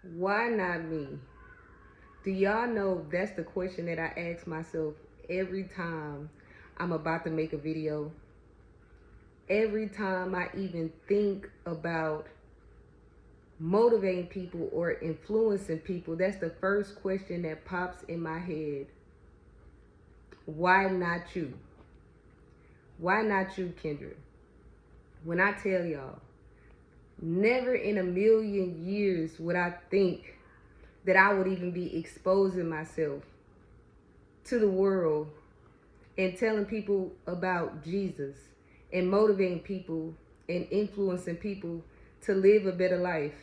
Why not me? Do y'all know that's the question that I ask myself every time I'm about to make a video? Every time I even think about motivating people or influencing people, that's the first question that pops in my head. Why not you? Why not you, Kendra? When I tell y'all, never in a million years would I think that I would even be exposing myself to the world and telling people about Jesus and motivating people and influencing people to live a better life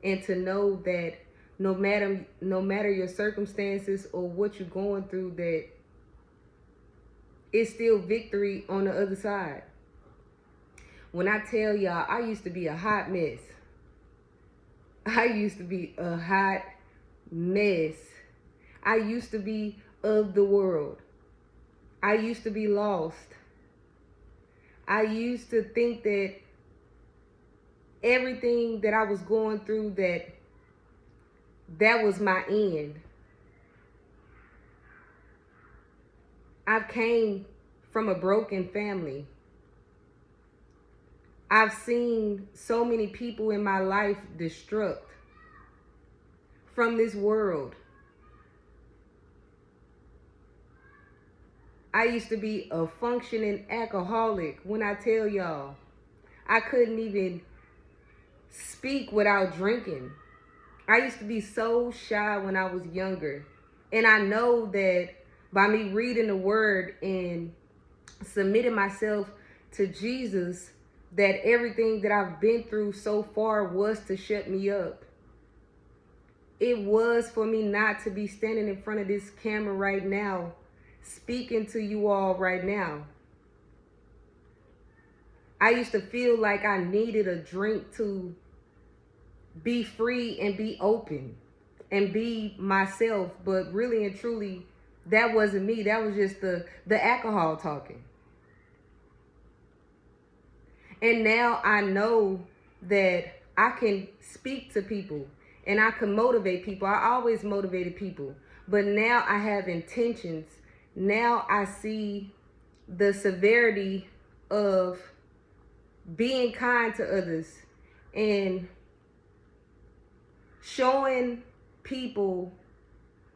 and to know that no matter your circumstances or what you're going through, that it's still victory on the other side. When I tell y'all, I used to be a hot mess. I used to be a hot mess. I used to be of the world. I used to be lost. I used to think that everything that I was going through, that was my end. I came from a broken family. I've seen so many people in my life destruct from this world. I used to be a functioning alcoholic. When I tell y'all, I couldn't even speak without drinking. I used to be so shy when I was younger. And I know that by me reading the word and submitting myself to Jesus, that everything that I've been through so far was to shut me up. It was for me not to be standing in front of this camera right now, speaking to you all right now. I used to feel like I needed a drink to be free and be open and be myself, but really and truly, that wasn't me. That was just the alcohol talking. And now I know that I can speak to people and I can motivate people. I always motivated people, but now I have intentions. Now I see the severity of being kind to others and showing people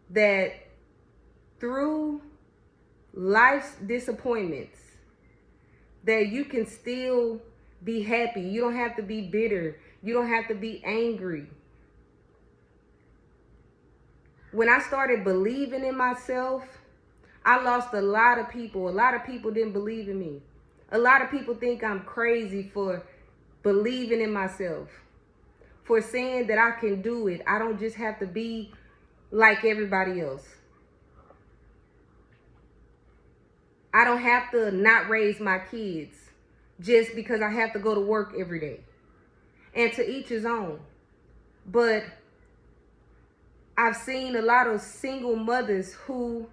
that through life's disappointments, that you can still be happy. You don't have to be bitter. You don't have to be angry. When I started believing in myself, I lost a lot of people. A lot of people didn't believe in me. A lot of people think I'm crazy for believing in myself, for saying that I can do it. I don't just have to be like everybody else. I don't have to not raise my kids just because I have to go to work every day. And to each his own. But I've seen a lot of single mothers who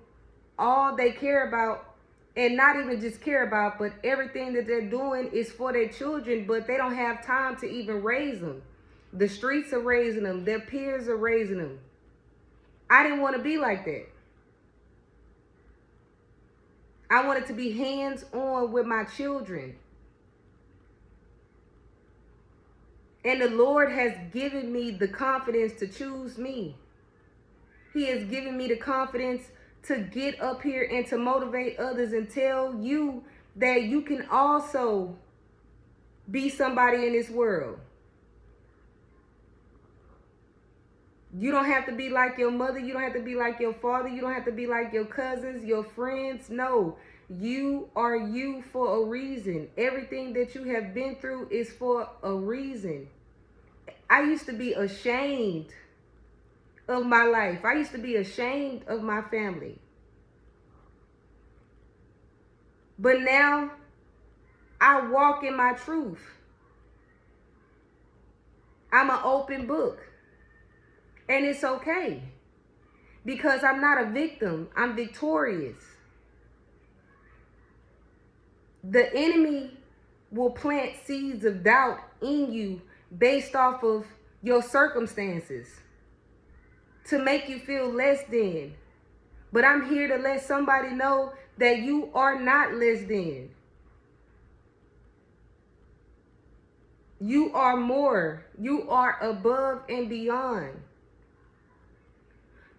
all they care about, and not even just care about, but everything that they're doing is for their children, but they don't have time to even raise them. The streets are raising them. Their peers are raising them. I didn't want to be like that. I wanted to be hands-on with my children. And the Lord has given me the confidence to choose me. He has given me the confidence to get up here and to motivate others and tell you that you can also be somebody in this world. You don't have to be like your mother. You don't have to be like your father. You don't have to be like your cousins, your friends. No, you are you for a reason. Everything that you have been through is for a reason. I used to be ashamed of my life. I used to be ashamed of my family. But now I walk in my truth. I'm an open book. And it's okay. Because I'm not a victim. I'm victorious. The enemy will plant seeds of doubt in you based off of your circumstances. to make you feel less than. But I'm here to let somebody know that you are not less than. You are more. You are above and beyond.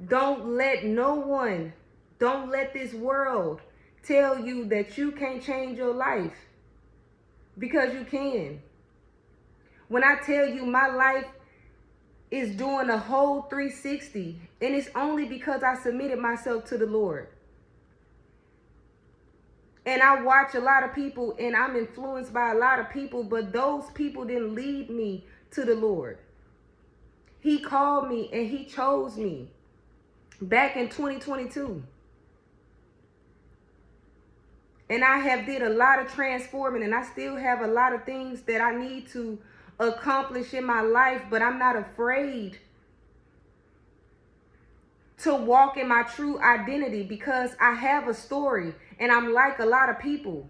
Don't let no one, don't let this world tell you that you can't change your life, because you can. When I tell you my life is doing a whole 360, and it's only because I submitted myself to the Lord. And I watch a lot of people, and I'm influenced by a lot of people, but those people didn't lead me to the Lord. He called me and he chose me back in 2022. And I have did a lot of transforming, and I still have a lot of things that I need to accomplish in my life, but I'm not afraid to walk in my true identity, because I have a story and I'm like a lot of people.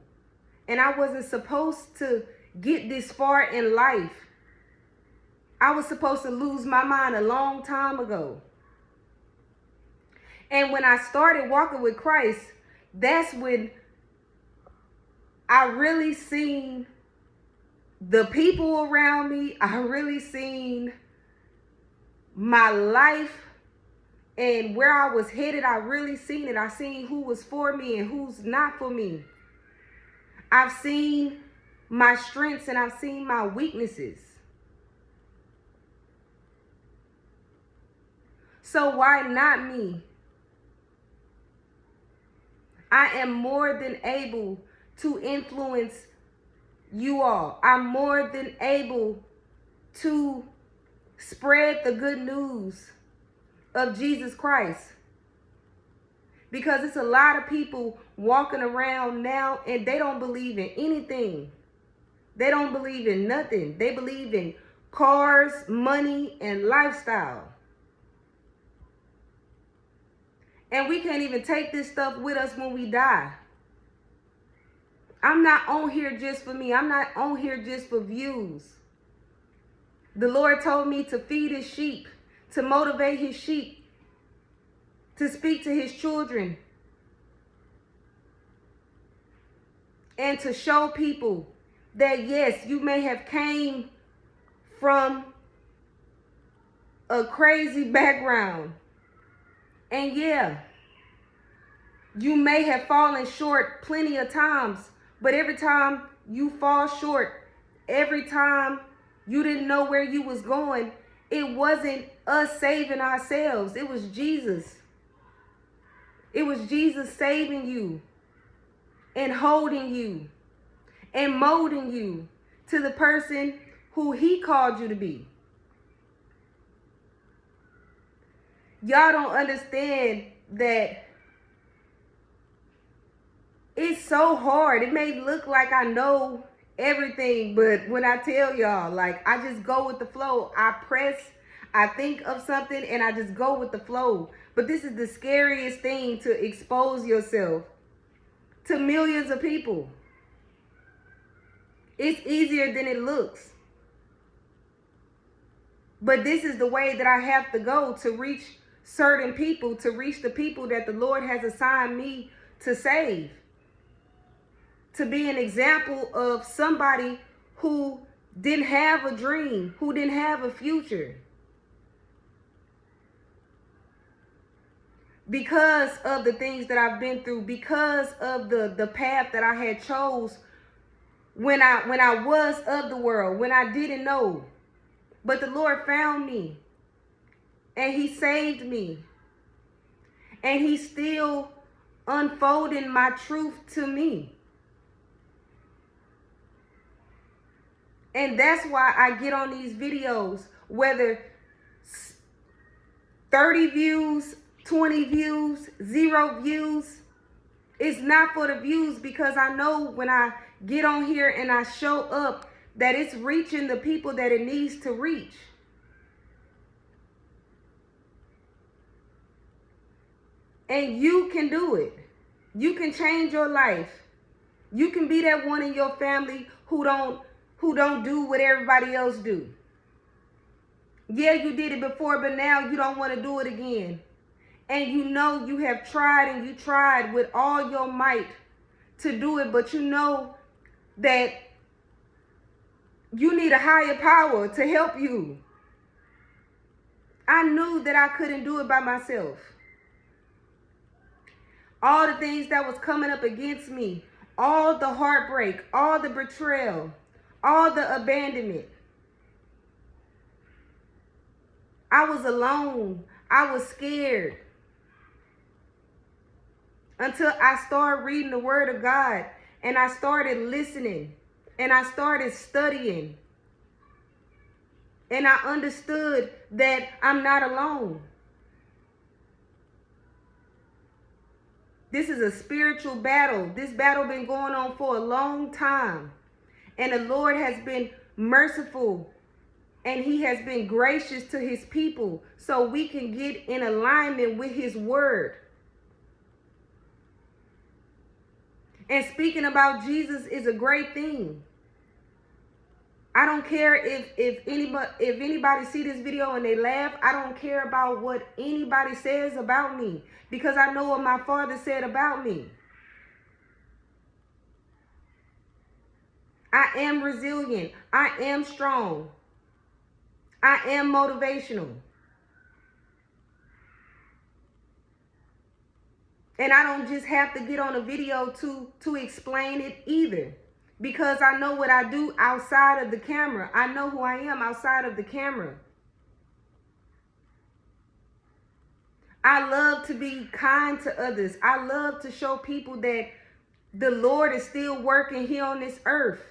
And I wasn't supposed to get this far in life. I was supposed to lose my mind a long time ago. And when I started walking with Christ, that's when I really seen the people around me. I really seen my life and where I was headed. I really seen it. I seen who was for me and who's not for me. I've seen my strengths and I've seen my weaknesses. So why not me? I am more than able to influence you all. I'm more than able to spread the good news of Jesus Christ. Because it's a lot of people walking around now and they don't believe in anything. They don't believe in nothing. They believe in cars, money, and lifestyle. And we can't even take this stuff with us when we die. I'm not on here just for me. I'm not on here just for views. The Lord told me to feed his sheep, to motivate his sheep, to speak to his children, and to show people that yes, you may have came from a crazy background. And yeah, you may have fallen short plenty of times, but every time you fall short, every time you didn't know where you was going, it wasn't us saving ourselves. It was Jesus. It was Jesus saving you and holding you and molding you to the person who he called you to be. Y'all don't understand that it's so hard. It may look like I know everything, but when I tell y'all, like, I just go with the flow. I think of something and I just go with the flow. But this is the scariest thing, to expose yourself to millions of people. It's easier than it looks. But this is the way that I have to go to reach certain people, to reach the people that the Lord has assigned me to save. To be an example of somebody who didn't have a dream, who didn't have a future. Because of the things that I've been through, because of the path that I had chose when I was of the world, when I didn't know. But the Lord found me and he saved me. And he's still unfolding my truth to me. And that's why I get on these videos, whether 30 views, 20 views, 0 views. It's not for the views, because I know when I get on here and I show up that it's reaching the people that it needs to reach. And you can do it. You can change your life. You can be that one in your family who don't do what everybody else do. Yeah, you did it before, but now you don't want to do it again. And you know you have tried and you tried with all your might to do it, but you know that you need a higher power to help you. I knew that I couldn't do it by myself. All the things that was coming up against me, all the heartbreak, all the betrayal, all the abandonment. I was alone. I was scared. Until I started reading the Word of God and I started listening and I started studying. And I understood that I'm not alone. This is a spiritual battle. This battle been going on for a long time. And the Lord has been merciful and he has been gracious to his people so we can get in alignment with his word. And speaking about Jesus is a great thing. I don't care if anybody see this video and they laugh. I don't care about what anybody says about me because I know what my Father said about me. I am resilient. I am strong. I am motivational. And I don't just have to get on a video to explain it either. Because I know what I do outside of the camera. I know who I am outside of the camera. I love to be kind to others. I love to show people that the Lord is still working here on this earth.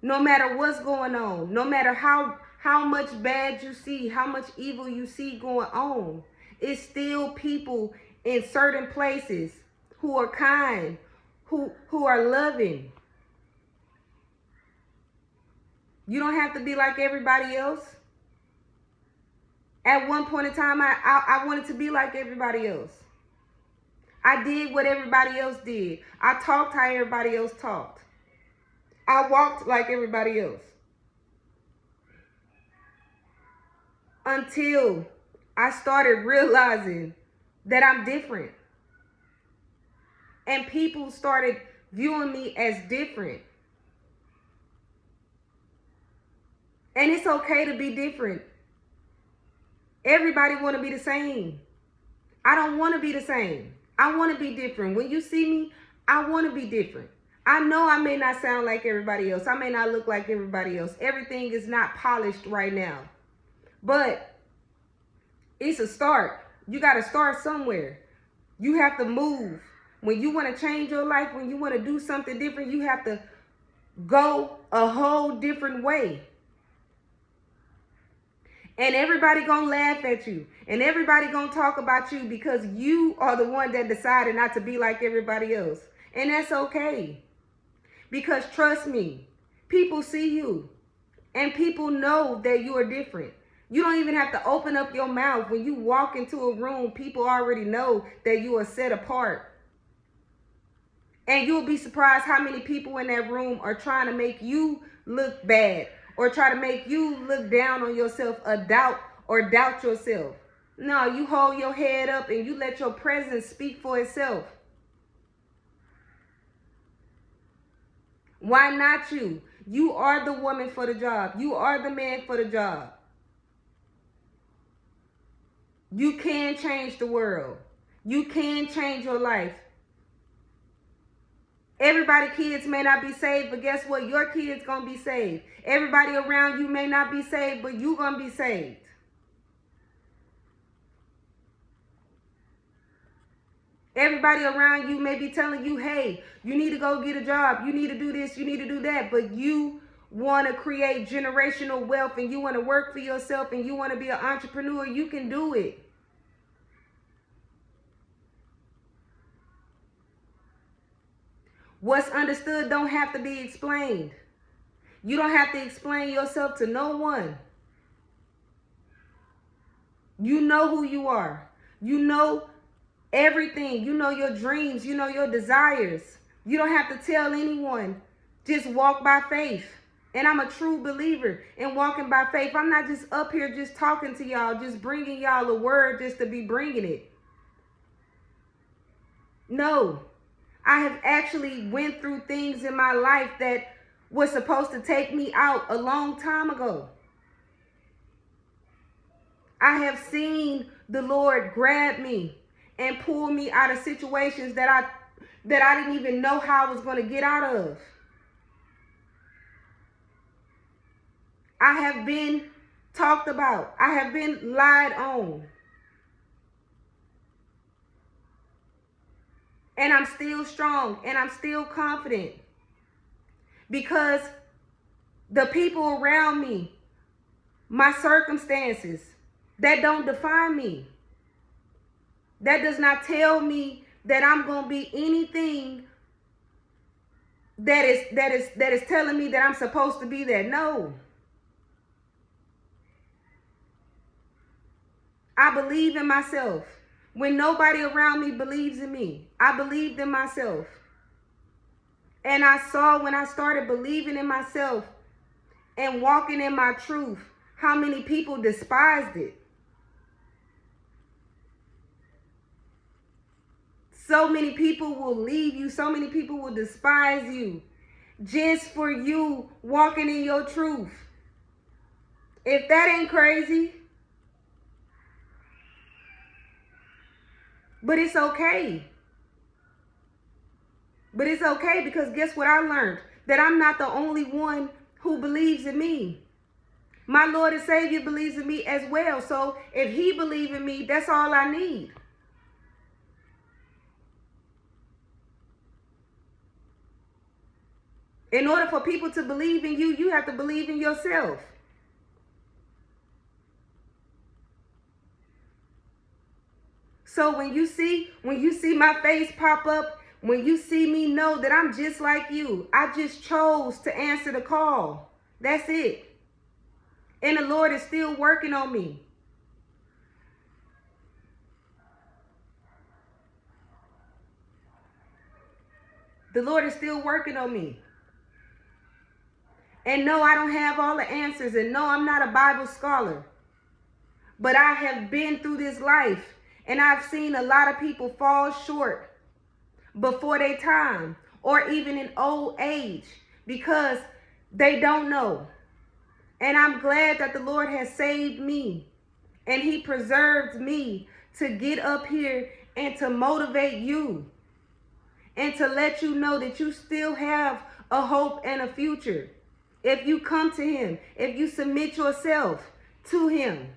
No matter what's going on, no matter how much bad you see, how much evil you see going on, it's still people in certain places who are kind, who are loving. You don't have to be like everybody else. At one point in time, I wanted to be like everybody else. I did what everybody else did. I talked how everybody else talked. I walked like everybody else. Until I started realizing that I'm different. And people started viewing me as different. And it's okay to be different. Everybody want to be the same. I don't want to be the same. I want to be different. When you see me, I want to be different. I know I may not sound like everybody else. I may not look like everybody else. Everything is not polished right now. But it's a start. You got to start somewhere. You have to move. When you want to change your life, when you want to do something different, you have to go a whole different way. And everybody gonna laugh at you. And everybody gonna talk about you because you are the one that decided not to be like everybody else. And that's okay. Because trust me, people see you. And people know that you are different. You don't even have to open up your mouth. When you walk into a room, people already know that you are set apart. And you'll be surprised how many people in that room are trying to make you look bad or try to make you look down on yourself or doubt yourself. No, you hold your head up and you let your presence speak for itself. Why not you? You are the woman for the job. You are the man for the job. You can change the world. You can change your life. Everybody's kids may not be saved, but guess what? Your kids gonna be saved. Everybody around you may not be saved, but you gonna be saved. Everybody around you may be telling you, hey, you need to go get a job. You need to do this. You need to do that. But you want to create generational wealth and you want to work for yourself and you want to be an entrepreneur. You can do it. What's understood don't have to be explained. You don't have to explain yourself to no one. You know who you are. You know everything. You know your dreams. You know your desires. You don't have to tell anyone. Just walk by faith. And I'm a true believer in walking by faith. I'm not just up here just talking to y'all, just bringing y'all a word just to be bringing it. No, I have actually went through things in my life that was supposed to take me out a long time ago. I have seen the Lord grab me and pull me out of situations that I didn't even know how I was going to get out of. I have been talked about. I have been lied on. And I'm still strong and I'm still confident because the people around me, my circumstances, that don't define me. That does not tell me that I'm going to be anything that is telling me that I'm supposed to be there. No. I believe in myself. When nobody around me believes in me, I believed in myself. And I saw when I started believing in myself and walking in my truth, how many people despised it. So many people will leave you. So many people will despise you just for you walking in your truth. If that ain't crazy, but it's okay. But it's okay because guess what I learned? That I'm not the only one who believes in me. My Lord and Savior believes in me as well. So if he believes in me, that's all I need. In order for people to believe in you, you have to believe in yourself. So when you see my face pop up, when you see me know that I'm just like you, I just chose to answer the call. That's it. And the Lord is still working on me. The Lord is still working on me. And no, I don't have all the answers. And no, I'm not a Bible scholar. But I have been through this life. And I've seen a lot of people fall short before their time. Or even in old age. Because they don't know. And I'm glad that the Lord has saved me. And he preserved me to get up here and to motivate you. And to let you know that you still have a hope and a future. If you come to him, if you submit yourself to him.